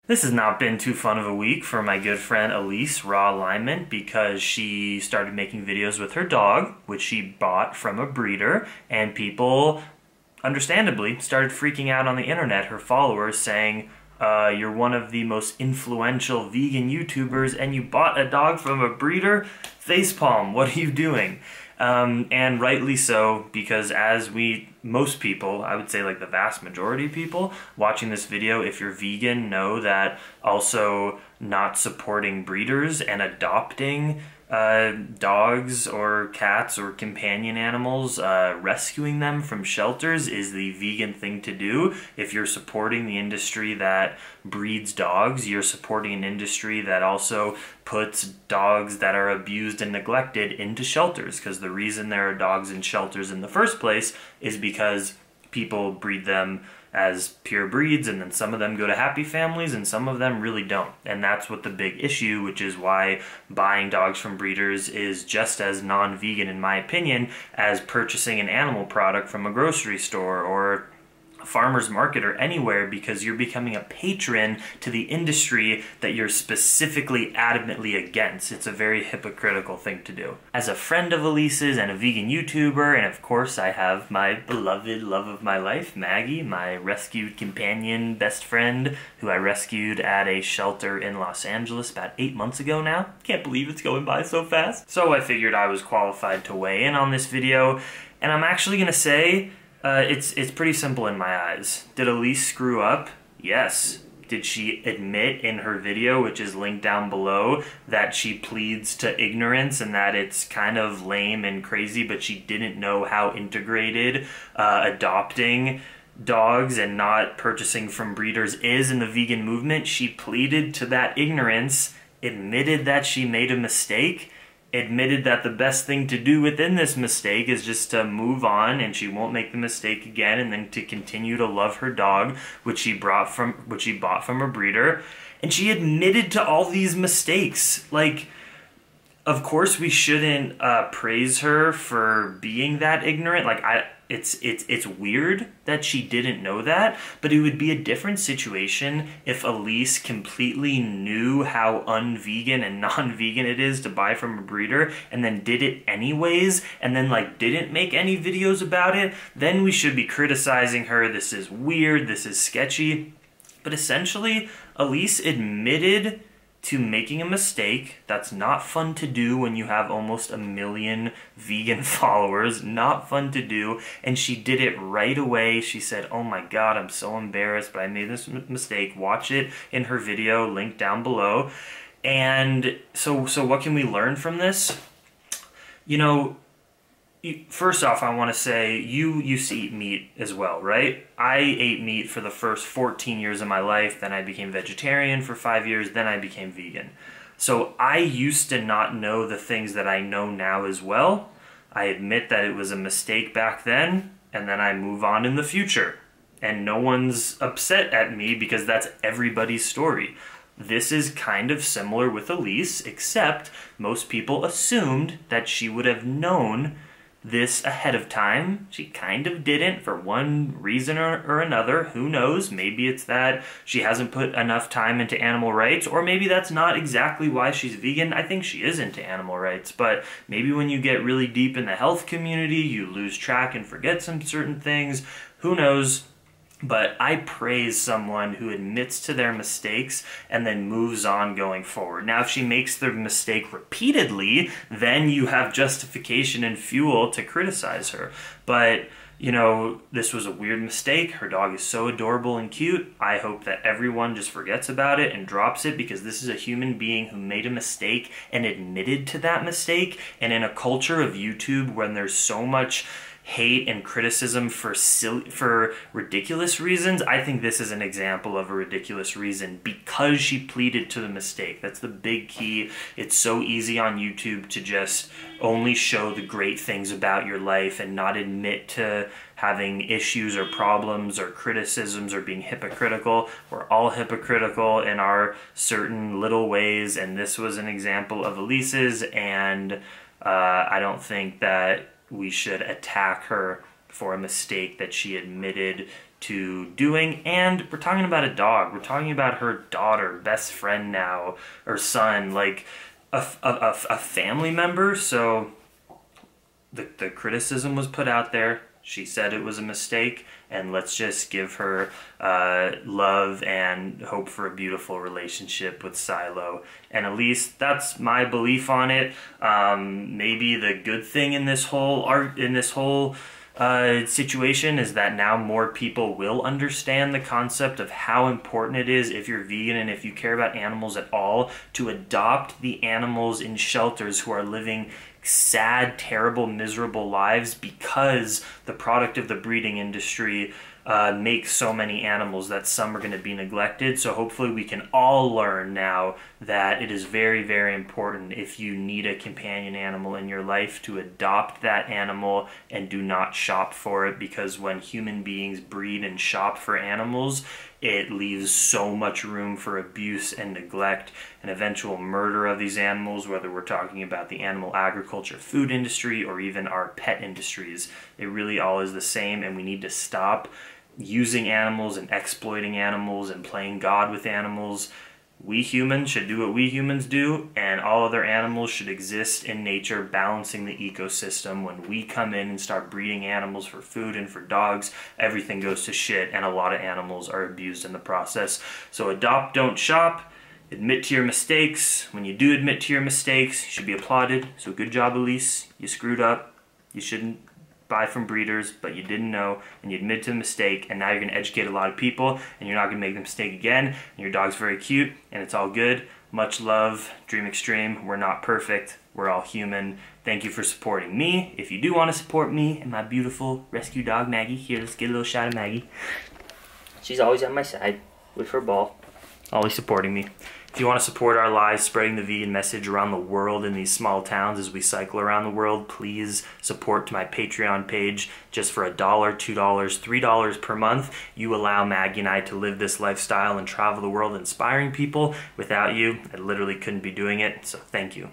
This has not been too fun of a week for my good friend Elise Raw Alignment because she started making videos with her dog, which she bought from a breeder, and people, understandably, started freaking out on the internet, her followers, saying, you're one of the most influential vegan YouTubers and you bought a dog from a breeder? Facepalm, what are you doing? And rightly so, because most people, I would say like the vast majority of people watching this video, if you're vegan, know that also not supporting breeders and adopting dogs or cats or companion animals, rescuing them from shelters is the vegan thing to do. If you're supporting the industry that breeds dogs, you're supporting an industry that also puts dogs that are abused and neglected into shelters, because the reason there are dogs in shelters in the first place is because people breed them as pure breeds, and then some of them go to happy families and some of them really don't. And that's what the big issue, which is why buying dogs from breeders is just as non-vegan in my opinion as purchasing an animal product from a grocery store or farmer's market or anywhere, because you're becoming a patron to the industry that you're specifically adamantly against. It's a very hypocritical thing to do. As a friend of Elise's and a vegan YouTuber, and of course I have my beloved love of my life, Maggie, my rescued companion best friend, who I rescued at a shelter in Los Angeles about 8 months ago now. Can't believe it's going by so fast. So I figured I was qualified to weigh in on this video, and I'm actually gonna say it's pretty simple in my eyes. Did Elise screw up? Yes. Did she admit in her video, which is linked down below, that she pleads to ignorance and that it's kind of lame and crazy, but she didn't know how integrated adopting dogs and not purchasing from breeders is in the vegan movement? She pleaded to that ignorance, admitted that she made a mistake, admitted that the best thing to do within this mistake is just to move on and she won't make the mistake again, and then to continue to love her dog, which she bought from a breeder. And she admitted to all these mistakes. Like, of course we shouldn't praise her for being that ignorant. Like, it's weird that she didn't know that, but it would be a different situation if Elise completely knew how unvegan and non-vegan it is to buy from a breeder and then did it anyways, and then like didn't make any videos about it. Then we should be criticizing her. This is weird, this is sketchy. But essentially, Elise admitted to making a mistake. That's not fun to do when you have almost 1 million vegan followers. Not fun to do. And she did it right away. She said, oh my god, I'm so embarrassed, but I made this mistake. Watch it in her video, linked down below. And so what can we learn from this? You know, first off, I want to say you used to eat meat as well, right? I ate meat for the first 14 years of my life, then I became vegetarian for 5 years, then I became vegan. So I used to not know the things that I know now as well. I admit that it was a mistake back then, and then I move on in the future. And no one's upset at me because that's everybody's story. This is kind of similar with Elise, except most people assumed that she would have known this ahead of time. She kind of didn't for one reason or another. Who knows? Maybe it's that she hasn't put enough time into animal rights, or maybe that's not exactly why she's vegan. I think she is into animal rights, but maybe when you get really deep in the health community, you lose track and forget some certain things. Who knows? But I praise someone who admits to their mistakes and then moves on going forward. Now, if she makes the mistake repeatedly, then you have justification and fuel to criticize her. But, you know, this was a weird mistake. Her dog is so adorable and cute. I hope that everyone just forgets about it and drops it, because this is a human being who made a mistake and admitted to that mistake. And in a culture of YouTube when there's so much hate and criticism for ridiculous reasons, I think this is an example of a ridiculous reason because she pleaded to the mistake. That's the big key. It's so easy on YouTube to just only show the great things about your life and not admit to having issues or problems or criticisms or being hypocritical. We're all hypocritical in our certain little ways, and this was an example of Elise's, and I don't think that we should attack her for a mistake that she admitted to doing. And we're talking about a dog. We're talking about her daughter, best friend now, or son, like a family member. So the criticism was put out there. She said it was a mistake, and let's just give her love and hope for a beautiful relationship with Silo. And at least that's my belief on it. Maybe the good thing in this whole situation is that now more people will understand the concept of how important it is, if you're vegan and if you care about animals at all, to adopt the animals in shelters who are living sad, terrible, miserable lives because the product of the breeding industry makes so many animals that some are going to be neglected. So hopefully we can all learn now that it is very, very important, if you need a companion animal in your life, to adopt that animal and do not shop for it, because when human beings breed and shop for animals, it leaves so much room for abuse and neglect and eventual murder of these animals, whether we're talking about the animal agriculture, food industry, or even our pet industries. It really all is the same, and we need to stop using animals and exploiting animals and playing God with animals. We humans should do what we humans do, and all other animals should exist in nature, balancing the ecosystem. When we come in and start breeding animals for food and for dogs, everything goes to shit, and a lot of animals are abused in the process. So adopt, don't shop. Admit to your mistakes. When you do admit to your mistakes, you should be applauded. So good job, Elise. You screwed up. You shouldn't buy from breeders, but you didn't know, and you admit to the mistake, and now you're going to educate a lot of people, and you're not going to make the mistake again, and your dog's very cute, and it's all good. Much love, Dream Extreme. We're not perfect. We're all human. Thank you for supporting me. If you do want to support me and my beautiful rescue dog, Maggie, here, let's get a little shot of Maggie. She's always on my side with her ball, always supporting me. If you want to support our lives spreading the vegan message around the world in these small towns as we cycle around the world, please support to my Patreon page. Just for $1, $2, $3 per month, you allow Maggie and I to live this lifestyle and travel the world inspiring people. Without you, I literally couldn't be doing it, so thank you.